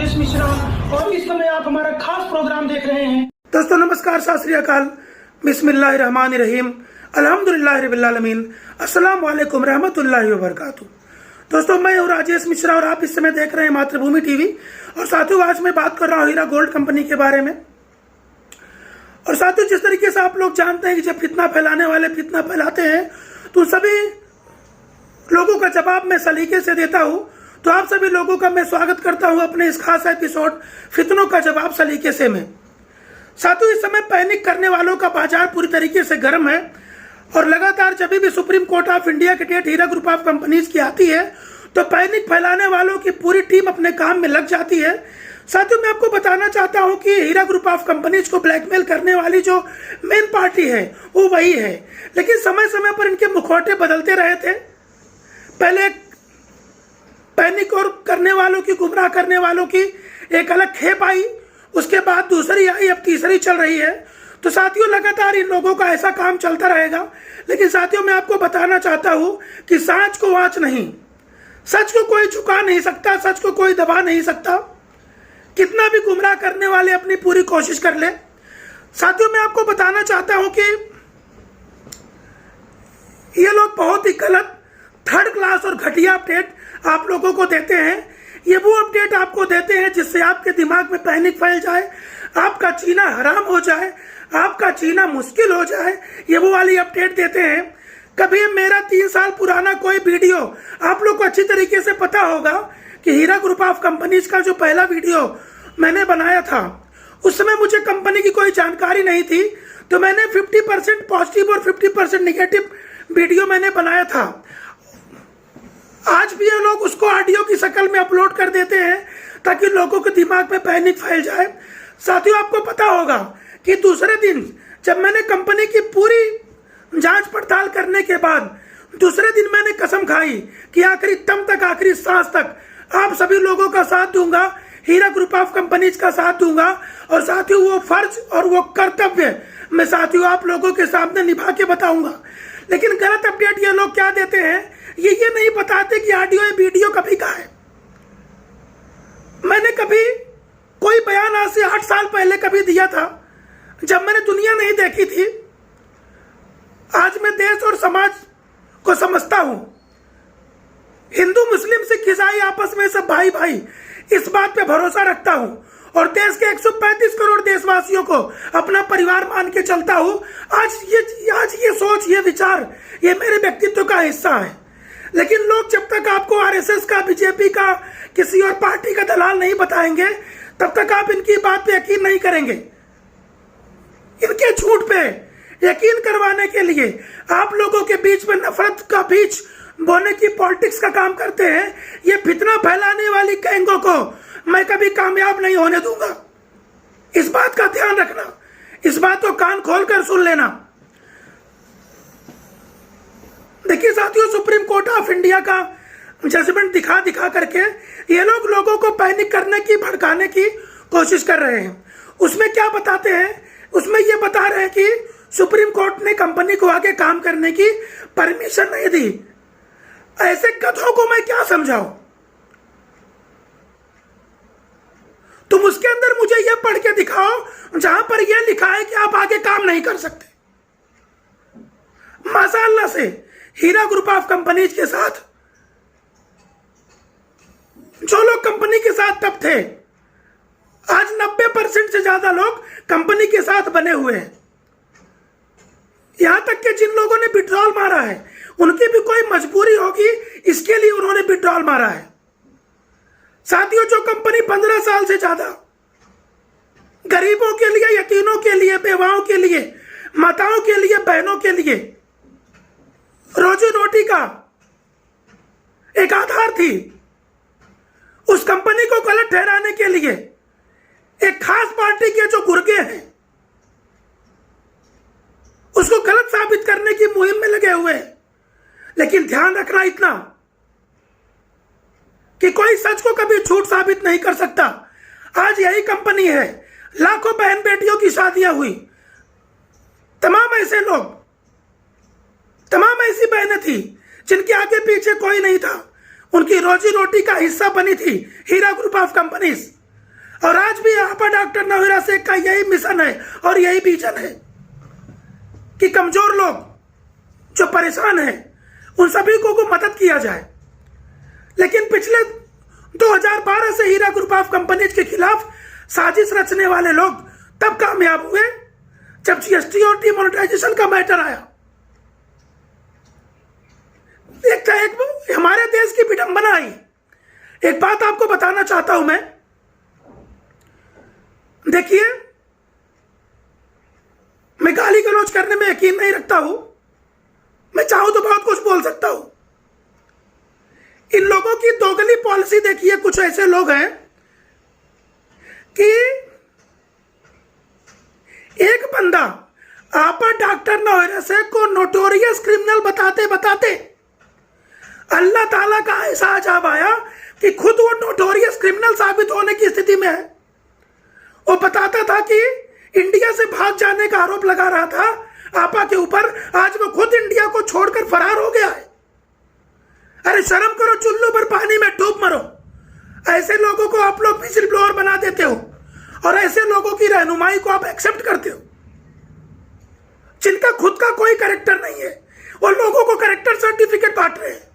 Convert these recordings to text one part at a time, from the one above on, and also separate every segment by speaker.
Speaker 1: राजेश मिश्रा और इस समय आप हमारा खास प्रोग्राम देख रहे हैं।
Speaker 2: दोस्तों नमस्कार, सत श्री अकाल, बिस्मिल्लाहिर्रहमानिर्रहीम, अल्हम्दुलिल्लाहि रब्बिल आलमीन, अस्सलाम वालेकुम रहमतुल्लाहि व बरकातुहू। दोस्तों मैं हूँ राजेश मिश्रा और आप इस समय देख रहे हैं मातृभूमि टीवी। और साथियों आज मैं बात कर रहा हूँ हीरा गोल्ड कंपनी के बारे में। और साथियों जिस तरीके से आप लोग जानते हैं कि जब फितना फैलाने वाले फितना फैलाते हैं तो सभी लोगों का जवाब मैं सलीके से देता हूँ। तो आप सभी लोगों का मैं स्वागत करता हूँ अपने इस खास एपिसोड फितनों का जवाब सलीके से में। साथियों इस समय पैनिक करने वालों का बाजार पूरी तरीके से गर्म है और लगातार जब भी सुप्रीम कोर्ट ऑफ इंडिया की date Heera group of companies की आती है तो पैनिक फैलाने वालों की पूरी टीम अपने काम में लग जाती है। साथियों मैं आपको बताना चाहता हूं कि हीरा ग्रुप ऑफ कंपनीज को ब्लैकमेल करने वाली जो मेन पार्टी है वो वही है, लेकिन समय समय पर इनके मुखौटे बदलते रहे थे। पहले पैनिक और करने वालों की, गुमराह करने वालों की एक अलग खेप आई, उसके बाद दूसरी आई, अब तीसरी चल रही है। तो साथियों लगातार इन लोगों का ऐसा काम चलता रहेगा। लेकिन साथियों मैं आपको बताना चाहता हूं कि सांच को आंच नहीं, सच को कोई झुका नहीं सकता, सच को कोई दबा नहीं सकता, कितना भी गुमराह करने वाले अपनी पूरी कोशिश कर ले। साथियों मैं आपको बताना चाहता हूं कि ये लोग बहुत ही गलत, थर्ड क्लास और घटिया अपडेट आप लोगों को देते हैं। ये वो अपडेट आपको देते हैं जिससे आपके दिमाग में पैनिक फैल जाए, आपका जीना हराम हो जाए, आपका जीना मुश्किल हो जाए, ये वो वाली अपडेट देते हैं। कभी मेरा 3 साल पुराना कोई वीडियो आप लोग को अच्छी तरीके से पता होगा कि हीरा ग्रुप ऑफ कंपनीज का जो पहला वीडियो मैंने बनाया था उस समय मुझे कंपनी की कोई जानकारी नहीं थी, तो मैंने 50% पॉजिटिव और 50% निगेटिव वीडियो मैंने बनाया था। आज भी ये लोग उसको ऑडियो की शक्ल में अपलोड कर देते हैं ताकि लोगों के दिमाग में पैनिक फैल जाए। साथियों आपको पता होगा कि दूसरे दिन जब मैंने कंपनी की पूरी जांच पड़ताल करने के बाद दूसरे दिन मैंने कसम खाई कि आखिरी दम तक, आखिरी सांस तक आप सभी लोगों का साथ दूंगा, हीरा ग्रुप ऑफ कंपनीज का साथ दूंगा। और साथियों वो फर्ज और वो कर्तव्य मैं साथियों आप लोगों के सामने निभा के बताऊंगा। लेकिन गलत अपडेट ये लोग क्या देते हैं, ये नहीं बताते कि ऑडियो या वीडियो कभी का है। मैंने कभी कोई बयान आज से 8 साल पहले कभी दिया था जब मैंने दुनिया नहीं देखी थी। आज मैं देश और समाज को समझता हूं, हिंदू मुस्लिम सिख ईसाई आपस में सब भाई भाई, इस बात पे भरोसा रखता हूं और देश के 135 करोड़ देशवासियों को अपना परिवार मान के चलता हूं। आज ये सोच, ये विचार, ये मेरे व्यक्तित्व का हिस्सा है। लेकिन लोग जब तक आपको आरएसएस का, बीजेपी का, किसी और पार्टी का दलाल नहीं बताएंगे तब तक आप इनकी बात पे यकीन नहीं करेंगे। इनके झूठ पे यकीन करवाने के लिए आप लोगों के बीच में नफरत का बीज बोने की पॉलिटिक्स का काम करते हैं। ये फितना फैलाने वाली गैंगों को मैं कभी कामयाब नहीं होने दूंगा। इस बात का ध्यान रखना, इस बात को कान खोलकर सुन लेना। देखिए साथियों, सुप्रीम कोर्ट ऑफ इंडिया का जजमेंट दिखा दिखा करके ये लोग लोगों को पैनिक करने की, भड़काने की कोशिश कर रहे हैं। उसमें क्या बताते हैं, उसमें ये बता रहे हैं कि सुप्रीम कोर्ट ने कंपनी को आगे काम करने की परमिशन नहीं दी। ऐसे कथों को मैं क्या समझाऊं? तुम उसके अंदर मुझे यह पढ़ के दिखाओ जहां पर यह लिखा है कि आप आगे काम नहीं कर सकते। माशाअल्लाह से हीरा ग्रुप ऑफ कंपनीज के साथ जो लोग कंपनी के साथ तब थे, आज 90% से ज्यादा लोग कंपनी के साथ बने हुए हैं। यहां तक कि जिन लोगों ने विड्रॉल मारा है उनकी भी कोई मजबूरी होगी, इसके लिए उन्होंने विड्रॉल मारा है। साथियों जो कंपनी 15 साल से ज्यादा गरीबों के लिए, यतीमों के लिए, बेवाओं के लिए, माताओं के लिए, बहनों के लिए रोजी रोटी का एक आधार थी, उस कंपनी को गलत ठहराने के लिए एक खास पार्टी के जो गुर्गे हैं उसको गलत साबित करने की मुहिम में लगे हुए हैं। लेकिन ध्यान रखना इतना कि कोई सच को कभी झूठ साबित नहीं कर सकता। आज यही कंपनी है, लाखों बहन बेटियों की शादियां हुई, तमाम ऐसे लोग, तमाम ऐसी बहनें थी जिनके आगे पीछे कोई नहीं था, उनकी रोजी रोटी का हिस्सा बनी थी हीरा ग्रुप ऑफ कंपनीज। और आज भी आपा डॉक्टर नवीरा शेख का यही मिशन है और यही विजन है कि कमजोर लोग जो परेशान हैं उन सभी को मदद किया जाए। लेकिन पिछले 2012 से हीरा ग्रुप ऑफ कंपनीज के खिलाफ साजिश रचने वाले लोग तब कामयाब हुए जब जीएसटी और डिमोनेटाइजेशन का मैटर आया। एक हमारे देश की विडंबना आई। एक बात आपको बताना चाहता हूं मैं, देखिए, मैं गाली गलौज करने में यकीन नहीं रखता हूं, मैं चाहूं तो बहुत कुछ बोल सकता हूं। इन लोगों की दोगली पॉलिसी देखिए। कुछ ऐसे लोग हैं कि एक बंदा आपा डॉक्टर नवीरा शेख को नोटोरियस क्रिमिनल बताते बताते अल्लाह ताला का ऐसा अजाब आया कि खुद वो नोटोरियस क्रिमिनल साबित होने की स्थिति में है। वो बताता था कि इंडिया से भाग जाने का आरोप लगा रहा था आपा के ऊपर, आज वो खुद इंडिया को छोड़कर फरार हो गया है। अरे शर्म करो, चुल्लू पर पानी में डूब मरो। ऐसे लोगों को आप लोग विजिल ब्लोअर बना देते हो और ऐसे लोगों की रहनुमाई को आप एक्सेप्ट करते हो जिनका खुद का कोई कैरेक्टर नहीं है। वो लोगों को कैरेक्टर सर्टिफिकेट बांट रहे हैं।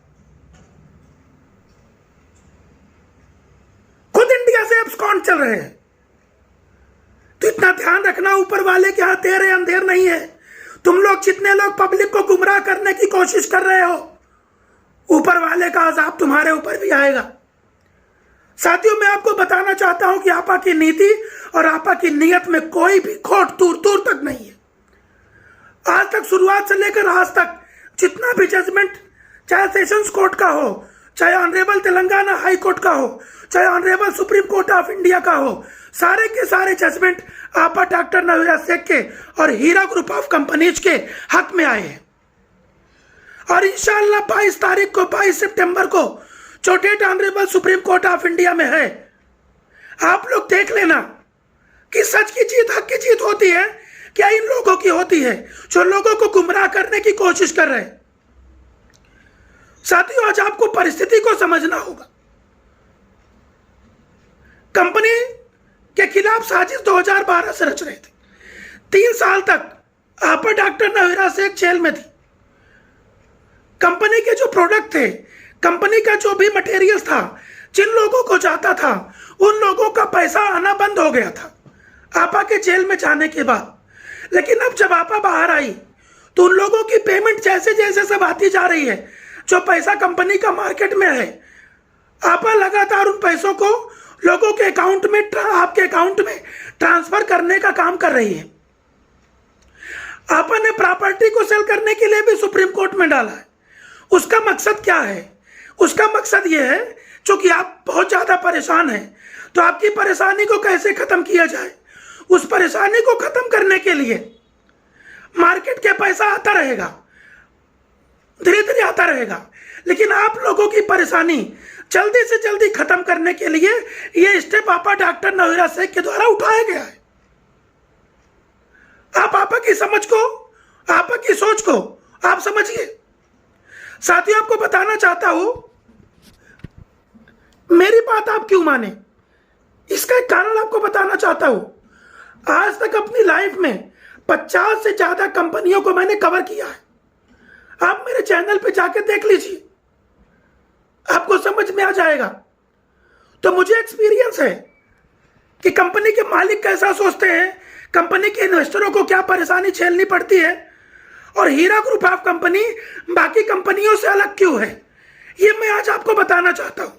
Speaker 2: खुद इंडिया से एब्सकॉन्ड चल रहे हैं। तो इतना ध्यान रखना, ऊपर वाले के हाथ तेरे अंधेर नहीं है। तुम लोग जितने लोग पब्लिक को गुमराह करने की कोशिश कर रहे हो, ऊपर वाले का अजाब तुम्हारे ऊपर भी आएगा। साथियों, मैं आपको बताना चाहता हूं कि आपा की नीति और आपा की नीयत में कोई भी खोट दूर दूर तक नहीं है। आज तक, शुरुआत से लेकर आज तक, जितना भी जजमेंट, चाहे सेशंस कोर्ट का हो, चाहे ऑनरेबल तेलंगाना हाई कोर्ट का हो, चाहे honourable Supreme Court of India का हो, सारे के सारे जजमेंट आपा डॉक्टर नवीरा शेख के और हीरा ग्रुप ऑफ कंपनीज के हक में आए हैं। और इंशाअल्लाह 22 तारीख को, 22 सितंबर को जो date honourable Supreme Court of India में है, आप लोग देख लेना कि सच की जीत, हक की जीत होती है क्या इन लोगों की होती है जो लोगों को गुमराह करने की कोशिश कर रहे हैं। साथियों, आज आपको परिस्थिति को समझना होगा। कंपनी के खिलाफ साजिश 2012 से रच रहे थे। 3 साल तक आपा डॉक्टर नवीरा शेख जेल में थी। कंपनी के जो प्रोडक्ट थे, कंपनी का जो भी मटेरियल था, जिन लोगों को जाता था, उन लोगों का पैसा आना बंद हो गया था आपा के जेल में जाने के बाद। लेकिन अब जब आपा बाहर आई तो उन लोगों की पेमेंट जैसे जैसे सब आती जा रही है, जो पैसा कंपनी का मार्केट में है, आपा लगातार उन पैसों को लोगों के अकाउंट में, आपके अकाउंट में ट्रांसफर करने का काम कर रही है। आपा ने प्रॉपर्टी को सेल करने के लिए भी सुप्रीम कोर्ट में डाला है। उसका मकसद क्या है? उसका मकसद यह है, चूंकि आप बहुत ज्यादा परेशान हैं, तो आपकी परेशानी को कैसे खत्म किया जाए, उस परेशानी को खत्म करने के लिए मार्केट के पैसा आता रहेगा, धीरे धीरे आता रहेगा, लेकिन आप लोगों की परेशानी जल्दी से जल्दी खत्म करने के लिए यह स्टेप आपा डॉक्टर नवीरा शेख के द्वारा उठाया गया है। आप आपा की समझ को, आपा की सोच को आप समझिए। साथियों, आपको बताना चाहता हूं, मेरी बात आप क्यों माने, इसका एक कारण आपको बताना चाहता हूं। आज तक अपनी लाइफ में 50 से ज्यादा कंपनियों को मैंने कवर किया है। आप मेरे चैनल पे जाके देख लीजिए, आपको समझ में आ जाएगा। तो मुझे एक्सपीरियंस है कि कंपनी के मालिक कैसा सोचते हैं, कंपनी के इन्वेस्टरों को क्या परेशानी झेलनी पड़ती है, और हीरा ग्रुप ऑफ कंपनी बाकी कंपनियों से अलग क्यों है, ये मैं आज आपको बताना चाहता हूं।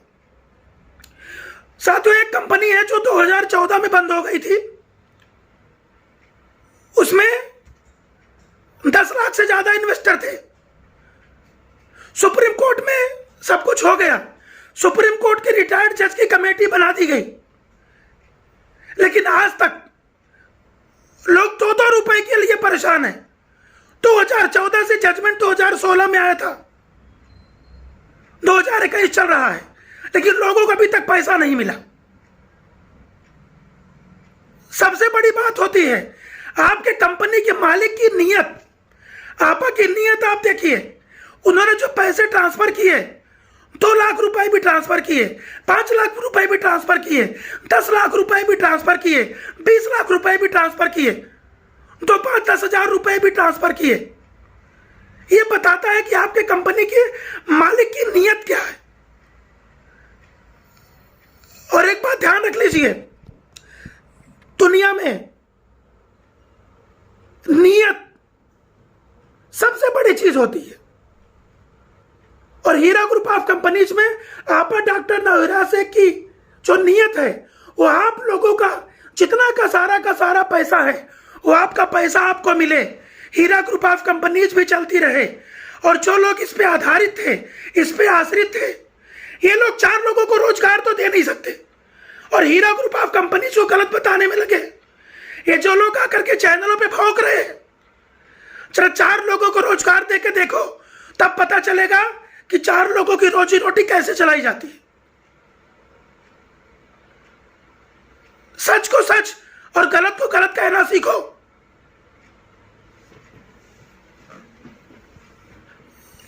Speaker 2: साथियों, एक कंपनी है जो 2014 में बंद हो गई थी। उसमें 10 लाख से ज्यादा इन्वेस्टर थे। सुप्रीम कोर्ट में सब कुछ हो गया, सुप्रीम कोर्ट के रिटायर्ड जज की कमेटी बना दी गई, लेकिन आज तक लोग 2-2 रुपए के लिए परेशान हैं। 2014 से जजमेंट 2016 में आया था, 2021 चल रहा है, लेकिन लोगों को अभी तक पैसा नहीं मिला। सबसे बड़ी बात होती है आपके कंपनी के मालिक की नीयत। आपा की नीयत आप देखिए, उन्होंने जो पैसे ट्रांसफर किए 2 लाख रुपए भी ट्रांसफर किए, 5 लाख रुपए भी ट्रांसफर किए, 10 लाख रुपए भी ट्रांसफर किए, 20 लाख रुपए भी ट्रांसफर किए, 5-10 हजार रुपए भी ट्रांसफर किए। ये बताता है कि आपके कंपनी के मालिक की नीयत क्या है। और एक बात ध्यान रख लीजिए, दुनिया में नीयत सबसे बड़ी चीज होती है। और हीरा ग्रुप ऑफ कंपनीज में आपा डॉक्टर नवीरा की जो नीयत है वो आप लोगों का जितना का सारा पैसा है वो आपका पैसा आपको मिले, हीरा ग्रुप ऑफ कंपनीज भी चलती रहे। और जो लोग इस पे आधारित थे, इस पे आश्रित थे, ये लोग 4 लोगों को रोजगार तो दे नहीं सकते और हीरा ग्रुप ऑफ कंपनीज को गलत बताने में लगे। ये जो लोग आकर के चैनलों पे भौंक रहे हैं, जरा 4 लोगों को रोजगार दे के देखो, तब पता चलेगा कि 4 लोगों की रोजी रोटी कैसे चलाई जाती है। सच को सच और गलत को गलत कहना सीखो।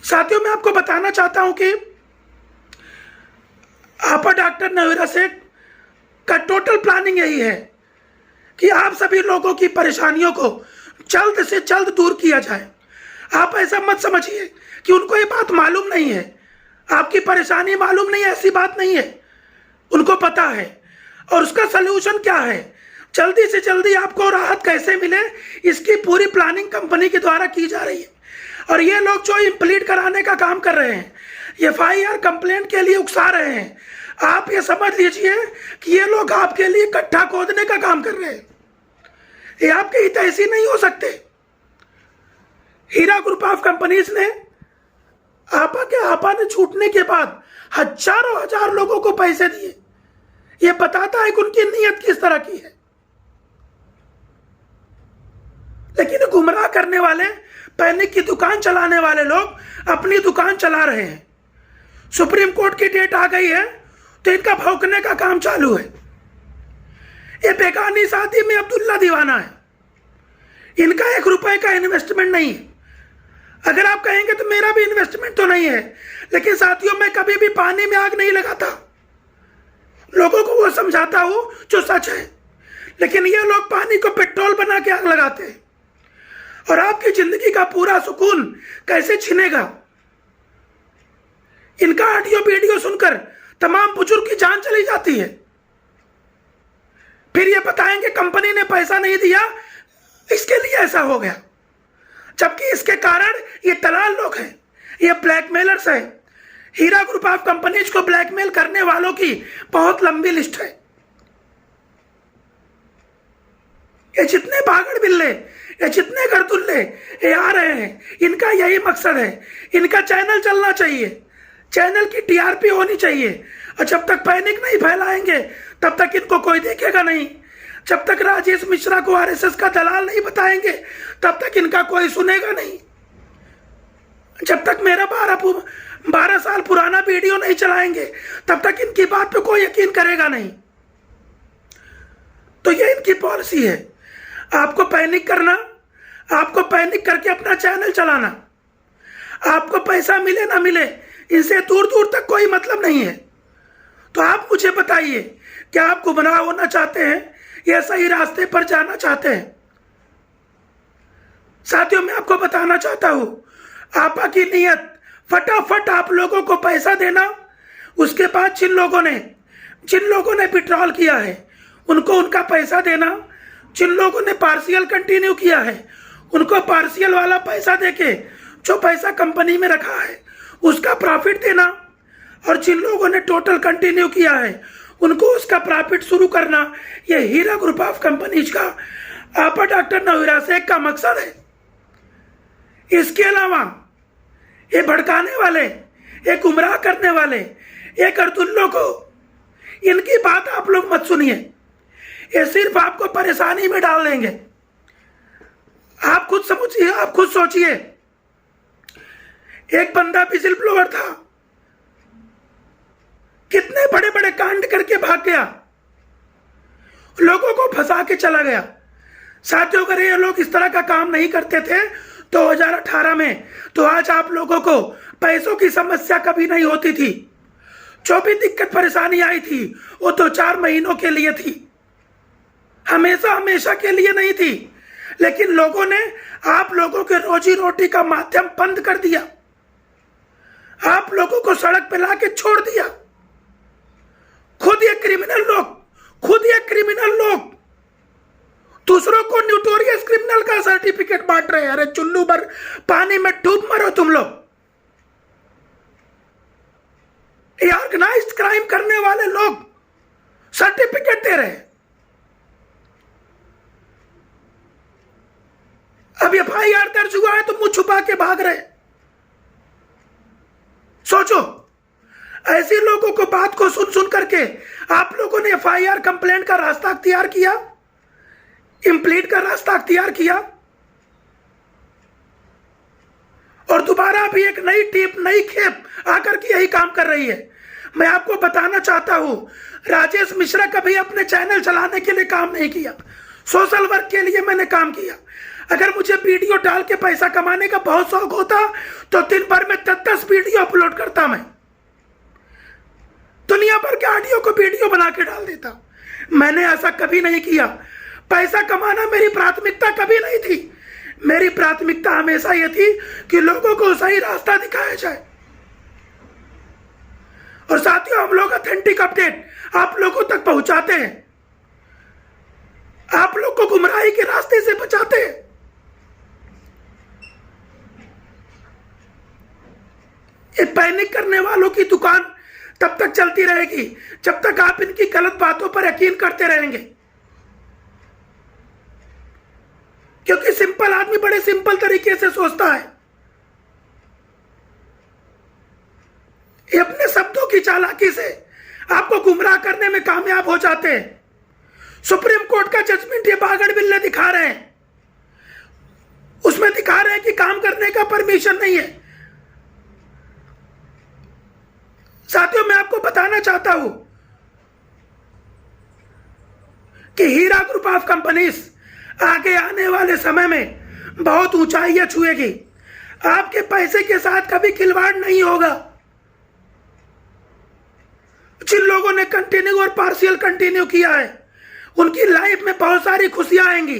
Speaker 2: साथियों, मैं आपको बताना चाहता हूं कि आपा डॉक्टर नवीरा सेठ का टोटल प्लानिंग यही है कि आप सभी लोगों की परेशानियों को जल्द से जल्द दूर किया जाए। आप ऐसा मत समझिए कि उनको ये बात मालूम नहीं है, आपकी परेशानी मालूम नहीं है, ऐसी बात नहीं है, उनको पता है। और उसका सलूशन क्या है, जल्दी से जल्दी आपको राहत कैसे मिले, इसकी पूरी प्लानिंग कंपनी के द्वारा की जा रही है। और ये लोग जो इंप्लीट कराने का काम कर रहे हैं, FIR कंप्लेंट के लिए उकसा रहे हैं, आप ये समझ लीजिए कि ये लोग आपके लिए गड्ढा खोदने का काम कर रहे हैं। ये आपके हितैषी नहीं हो सकते। हीरा ग्रुप ऑफ कंपनीज ने आपा ने छूटने के बाद हजारों हजार लोगों को पैसे दिए। ये बताता है कि उनकी नीयत किस तरह की है। लेकिन गुमराह करने वाले, पैनिक की दुकान चलाने वाले लोग अपनी दुकान चला रहे हैं। सुप्रीम कोर्ट की डेट आ गई है तो इनका भौंकने का काम चालू है। ये बेगानी शादी में अब्दुल्ला दीवाना है, इनका 1 रुपए का इन्वेस्टमेंट नहीं है। अगर आप कहेंगे तो मेरा भी इन्वेस्टमेंट तो नहीं है, लेकिन साथियों मैं कभी भी पानी में आग नहीं लगाता, लोगों को वो समझाता हूं जो सच है। लेकिन ये लोग पानी को पेट्रोल बना के आग लगाते हैं और आपकी जिंदगी का पूरा सुकून कैसे छिनेगा। इनका ऑडियो वीडियो सुनकर तमाम बुजुर्ग की जान चली जाती है। फिर ये बताएंगे कंपनी ने पैसा नहीं दिया, इसके लिए ऐसा हो गया, जबकि इसके कारण ये दलाल लोग हैं, ये ब्लैकमेलर्स हैं। हीरा ग्रुप ऑफ कंपनीज को ब्लैकमेल करने वालों की बहुत लंबी लिस्ट है। ये जितने भागड़ बिल्ले, ये जितने गर्दुल्ले ये आ रहे हैं, इनका यही मकसद है, इनका चैनल चलना चाहिए, चैनल की TRP होनी चाहिए। और जब तक पैनिक नहीं फैलाएंगे तब तक इनको कोई देखेगा नहीं। जब तक राजेश मिश्रा को RSS का दलाल नहीं बताएंगे तब तक इनका कोई सुनेगा नहीं। जब तक मेरा 12 साल पुराना वीडियो नहीं चलाएंगे तब तक इनकी बात पे कोई यकीन करेगा नहीं। तो ये इनकी पॉलिसी है, आपको पैनिक करना, आपको पैनिक करके अपना चैनल चलाना। आपको पैसा मिले ना मिले, इनसे दूर दूर तक कोई मतलब नहीं है। तो आप मुझे बताइए, क्या आप गुमराह होना चाहते हैं या सही रास्ते पर जाना चाहते हैं? साथियों, मैं आपको बताना चाहता हूं, आपा की नीयत फटाफट आप लोगों को पैसा देना, उसके बाद जिन लोगों ने विड्रॉल किया है उनको उनका पैसा देना, जिन लोगों ने पार्शियल कंटिन्यू किया है उनको पार्शियल वाला पैसा देके जो पैसा कंपनी में रखा है उसका प्रॉफिट देना, और जिन लोगों ने टोटल कंटिन्यू किया है उनको उसका प्रॉफिट शुरू करना। यह हीरा ग्रुप ऑफ कंपनीज का आपा डॉक्टर नवीरा शेख का मकसद है। इसके अलावा ये भड़काने वाले, ये गुमराह करने वाले, ये गर्दुल्लों को, इनकी बात आप लोग मत सुनिए, ये सिर्फ आपको परेशानी में डाल देंगे। आप खुद समझिए, आप खुद सोचिए। एक बंदा विजिल ब्लोअर था, कितने बड़े बड़े कांड करके भाग गया, लोगों को फंसा के चला गया। साथियों, अगर ये लोग इस तरह का काम नहीं करते थे 2018 में तो आज आप लोगों को पैसों की समस्या कभी नहीं होती थी। जो भी दिक्कत परेशानी आई थी वो 2-4 महीनों के लिए थी, हमेशा हमेशा के लिए नहीं थी। लेकिन लोगों ने आप लोगों के रोजी रोटी का माध्यम बंद कर दिया, आप लोगों को सड़क पे लाके छोड़ दिया। खुद ये क्रिमिनल लोग दूसरों को न्यूटोरियस क्रिमिनल का सर्टिफिकेट बांट रहे हैं। अरे चुल्लू भर पानी में डूब मरो तुम लोग। ये ऑर्गेनाइज्ड क्राइम करने वाले लोग सर्टिफिकेट दे रहे हैं। अब FIR दर्ज हुआ है तो मुंह छुपा के भाग रहे। सोचो, ऐसे लोगों को बात को सुन सुन करके आप लोगों ने FIR कंप्लेंट का रास्ता अख्तियार किया, इम्प्लीट का रास्ता अख्तियार किया, और दोबारा भी एक नई टीम नई खेप आकर के यही काम कर रही है। मैं आपको बताना चाहता हूं, राजेश मिश्रा कभी अपने चैनल चलाने के लिए काम नहीं किया, सोशल वर्क के लिए मैंने काम किया। अगर मुझे वीडियो डाल के पैसा कमाने का बहुत शौक होता तो दिन भर में 10 वीडियो अपलोड करता, मैं दुनिया भर के ऑडियो को वीडियो बना के डाल देता। मैंने ऐसा कभी नहीं किया। पैसा कमाना मेरी प्राथमिकता कभी नहीं थी। मेरी प्राथमिकता हमेशा यह थी कि लोगों को सही रास्ता दिखाया जाए। और साथियों, हम लोग ऑथेंटिक अपडेट आप लोगों तक पहुंचाते हैं, आप लोग को गुमराही के रास्ते से बचाते हैं। ये पैनिक करने वालों की दुकान तब तक चलती रहेगी जब तक आप इनकी गलत बातों पर यकीन करते रहेंगे, क्योंकि सिंपल आदमी बड़े सिंपल तरीके से सोचता है। ये अपने शब्दों की चालाकी से आपको गुमराह करने में कामयाब हो जाते हैं। सुप्रीम कोर्ट का जजमेंट ये बागड़ बिल्ले दिखा रहे हैं, उसमें दिखा रहे हैं कि काम करने का परमिशन नहीं है। साथियों, मैं आपको बताना चाहता हूं कि हीरा ग्रुप ऑफ कंपनीज आगे आने वाले समय में बहुत ऊंचाइयां छुएगी। आपके पैसे के साथ कभी खिलवाड़ नहीं होगा। जिन लोगों ने कंटिन्यू और पार्शियल कंटिन्यू किया है उनकी लाइफ में बहुत सारी खुशियां आएंगी।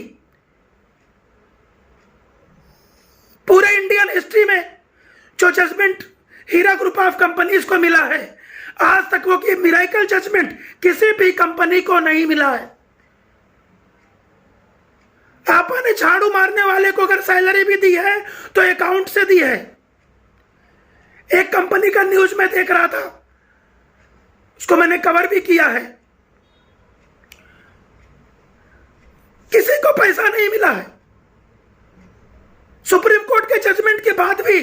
Speaker 2: पूरे इंडियन हिस्ट्री में जो judgment Heera group of companies को मिला है, आज तक वो कि मिरेकल जजमेंट किसी भी कंपनी को नहीं मिला है। आपने झाड़ू मारने वाले को अगर सैलरी भी दी है तो अकाउंट से दी है। एक कंपनी का न्यूज में देख रहा था, उसको मैंने कवर भी किया है, किसी को पैसा नहीं मिला है। सुप्रीम कोर्ट के जजमेंट के बाद भी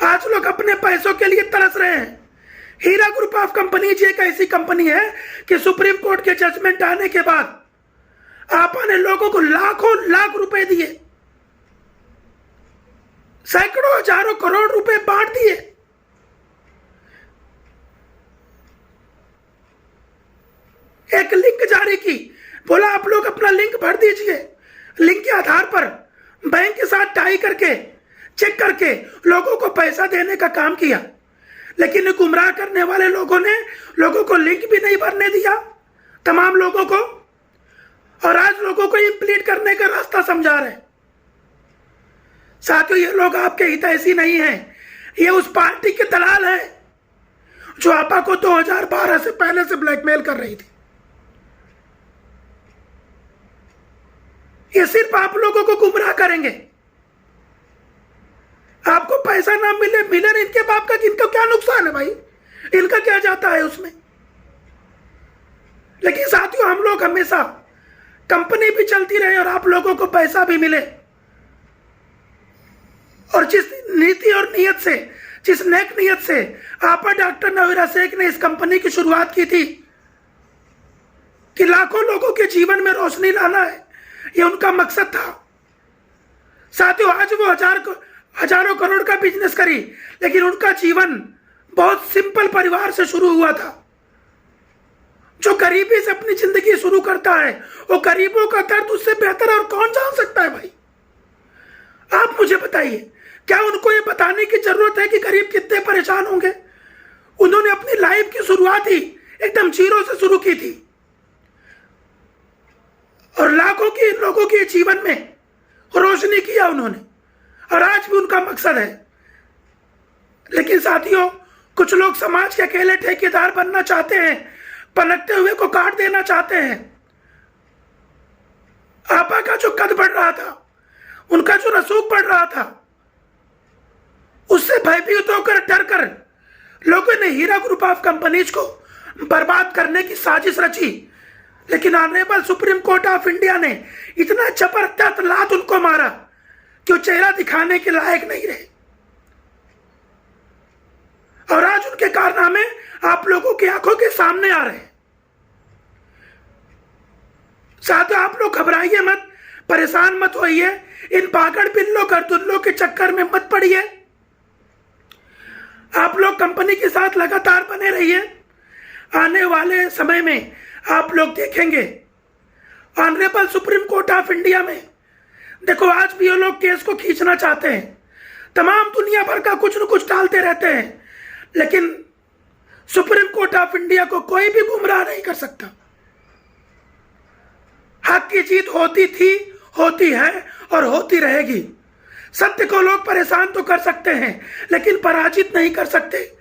Speaker 2: आज लोग अपने पैसों के लिए तरस रहे हैं। हीरा ग्रुप ऑफ कंपनीज एक ऐसी कंपनी है कि सुप्रीम कोर्ट के जजमेंट आने के बाद आपने लोगों को लाखों लाख रुपए दिए, सैकड़ों हजारों करोड़ रुपए बांट दिए। एक लिंक जारी की, बोला आप लोग अपना लिंक भर दीजिए। लिंक के आधार पर बैंक के साथ टाई करके चेक करके लोगों को पैसा देने का काम किया। लेकिन गुमराह करने वाले लोगों ने लोगों को लिंक भी नहीं भरने दिया, तमाम लोगों को, और आज लोगों को इम्प्लीट करने का रास्ता समझा रहे। साथियों, ये लोग आपके हितैषी नहीं हैं, ये उस पार्टी के दलाल हैं जो आपा को 2012 से पहले से ब्लैकमेल कर रही थी। ये सिर्फ आप लोगों को गुमराह करेंगे। आपको पैसा ना मिले मिले इनके बाप का, इनको क्या नुकसान है भाई, इनका क्या जाता है उसमें। लेकिन साथियों, हम लोग हमेशा कंपनी भी चलती रहे और आप लोगों को पैसा भी मिले, और जिस नीति और नियत से, जिस नेक नियत से आपा डॉक्टर नवीरा शेख ने इस कंपनी की शुरुआत की थी कि लाखों लोगों के जीवन में रोशनी लाना है, ये उनका मकसद था। साथियों, आज वो हजारों करोड़ का बिजनेस करी, लेकिन उनका जीवन बहुत सिंपल परिवार से शुरू हुआ था। जो गरीबी से अपनी जिंदगी शुरू करता है वो गरीबों का दर्द उससे बेहतर और कौन जान सकता है भाई। आप मुझे बताइए, क्या उनको ये बताने की जरूरत है कि गरीब कितने परेशान होंगे? उन्होंने अपनी लाइफ की शुरुआत ही एकदम जीरो से शुरू की थी और लाखों के लोगों के जीवन में रोशनी किया उन्होंने, और आज भी उनका मकसद है। लेकिन साथियों, कुछ लोग समाज के अकेले ठेकेदार बनना चाहते हैं, पनपते हुए को काट देना चाहते हैं। आपा का जो कद बढ़ रहा था, उनका जो रसूख बढ़ रहा था, उससे भयभीत होकर डर कर लोगों ने हीरा ग्रुप ऑफ कंपनीज को बर्बाद करने की साजिश रची। लेकिन honourable Supreme Court of India ने इतना जबरदस्त लात उनको मारा कि वो चेहरा दिखाने के लायक नहीं रहे, और आज उनके कारनामे आप लोगों की आंखों के सामने आ रहे हैं। साथ आप लोग घबराइए मत, परेशान मत होइए, इन पागड़ बिल्लों करतुल्लों के चक्कर में मत पड़िए। आप लोग कंपनी के साथ लगातार बने रहिए। आने वाले समय में आप लोग देखेंगे honourable Supreme Court of India में, देखो आज भी ये लोग केस को खींचना चाहते हैं, तमाम दुनिया भर का कुछ न कुछ डालते रहते हैं, लेकिन सुप्रीम कोर्ट ऑफ इंडिया को कोई भी गुमराह नहीं कर सकता। हक की जीत होती थी, होती है और होती रहेगी। सत्य को लोग परेशान तो कर सकते हैं, लेकिन पराजित नहीं कर सकते।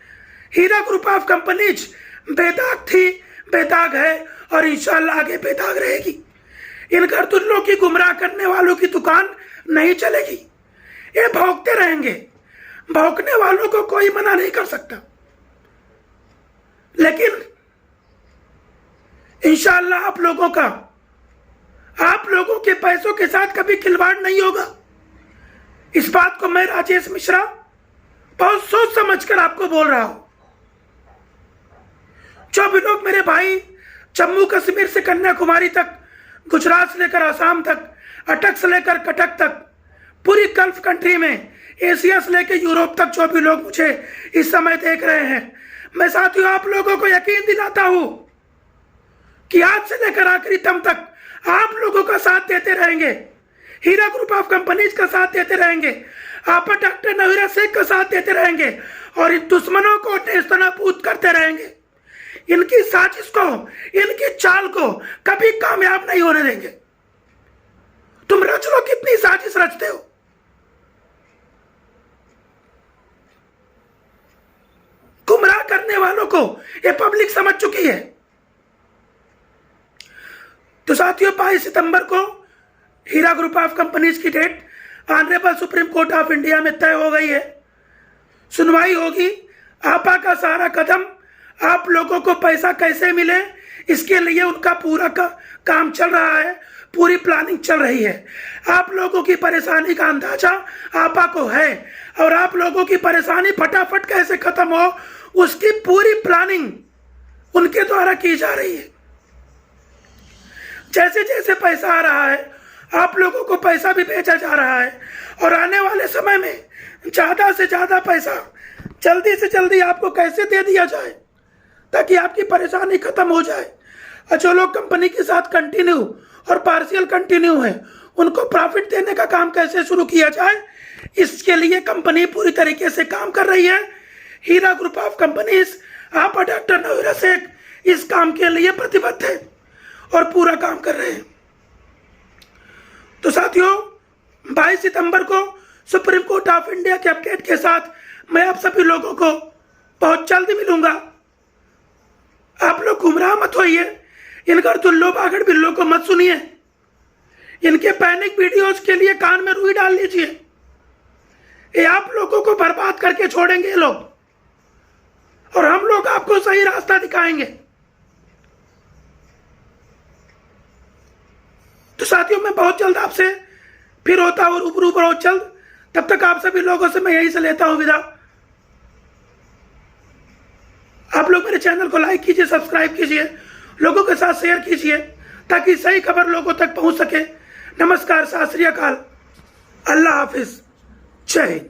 Speaker 2: हीरा ग्रुप ऑफ कंपनीज बेदाग थी, बेदाग है और इंशाल्लाह आगे बेदाग रहेगी। इन करतुल्लों की गुमराह करने वालों की दुकान नहीं चलेगी। ये भौंकते रहेंगे, भौंकने वालों को कोई मना नहीं कर सकता, लेकिन इंशाल्लाह आप लोगों के पैसों के साथ कभी खिलवाड़ नहीं होगा। इस बात को मैं राजेश मिश्रा बहुत सोच समझकर आपको बोल रहा हूं। जो भी लोग मेरे भाई जम्मू कश्मीर से कन्याकुमारी तक, गुजरात से लेकर आसाम तक, अटक से लेकर कटक तक, पूरी गल्फ कंट्री में, एशिया से लेकर यूरोप तक जो भी लोग मुझे इस समय देख रहे हैं, मैं साथियों आप लोगों को यकीन दिलाता हूं कि आज से लेकर आखिरी दम तक आप लोगों का साथ देते रहेंगे, हीरा ग्रुप ऑफ कंपनीज का साथ देते रहेंगे, आप डॉक्टर नवीरा शेख का साथ देते रहेंगे और इन दुश्मनों को नेस्तनाबूद करते रहेंगे। इनकी साजिश को, इनकी चाल को कभी कामयाब नहीं होने देंगे। तुम रच लो कितनी साजिश रचते हो, गुमराह करने वालों को ये पब्लिक समझ चुकी है। तो साथियों 22 सितंबर को हीरा ग्रुप ऑफ कंपनीज की date honourable Supreme Court of India में तय हो गई है। सुनवाई होगी। आपा का सारा कदम, आप लोगों को पैसा कैसे मिले इसके लिए उनका पूरा काम चल रहा है, पूरी प्लानिंग चल रही है। आप लोगों की परेशानी का अंदाजा आपा को है और आप लोगों की परेशानी फटाफट कैसे खत्म हो उसकी पूरी प्लानिंग उनके द्वारा की जा रही है। जैसे जैसे पैसा आ रहा है आप लोगों को पैसा भी भेजा जा रहा है और आने वाले समय में ज्यादा से ज्यादा पैसा जल्दी से जल्दी आपको कैसे दे दिया जाए ताकि आपकी परेशानी खत्म हो जाए। और जो लोग कंपनी के साथ कंटिन्यू और पार्शियल कंटिन्यू है उनको प्रॉफिट देने का काम कैसे शुरू किया जाए, इसके लिए कंपनी पूरी तरीके से काम कर रही है। हीरा ग्रुप ऑफ कंपनीज, आप डॉक्टर नवीरा शेख इस काम के लिए प्रतिबद्ध है और पूरा काम कर रहे हैं। तो साथियों 22 सितंबर को सुप्रीम कोर्ट ऑफ इंडिया के अपडेट के साथ मैं आप सभी लोगों को बहुत जल्द मिलूंगा। आप लोग गुमराह मत होइए, इन गर्दुल्लो बागड़ बिल्लों को मत सुनिए, इनके पैनिक वीडियोस के लिए कान में रुई डाल लीजिए। ये आप लोगों को बर्बाद करके छोड़ेंगे ये लोग और हम लोग आपको सही रास्ता दिखाएंगे। तो साथियों मैं बहुत जल्द आपसे फिर होता हूं रूबरू बहुत जल्द। तब तक आप सभी लोगों से मैं यहीं से लेता हूं विदा। आप लोग मेरे चैनल को लाइक कीजिए, सब्सक्राइब कीजिए, लोगों के साथ शेयर कीजिए ताकि सही खबर लोगों तक पहुंच सके। नमस्कार, सत श्री अकाल, अल्लाह हाफिज, जय हिंद।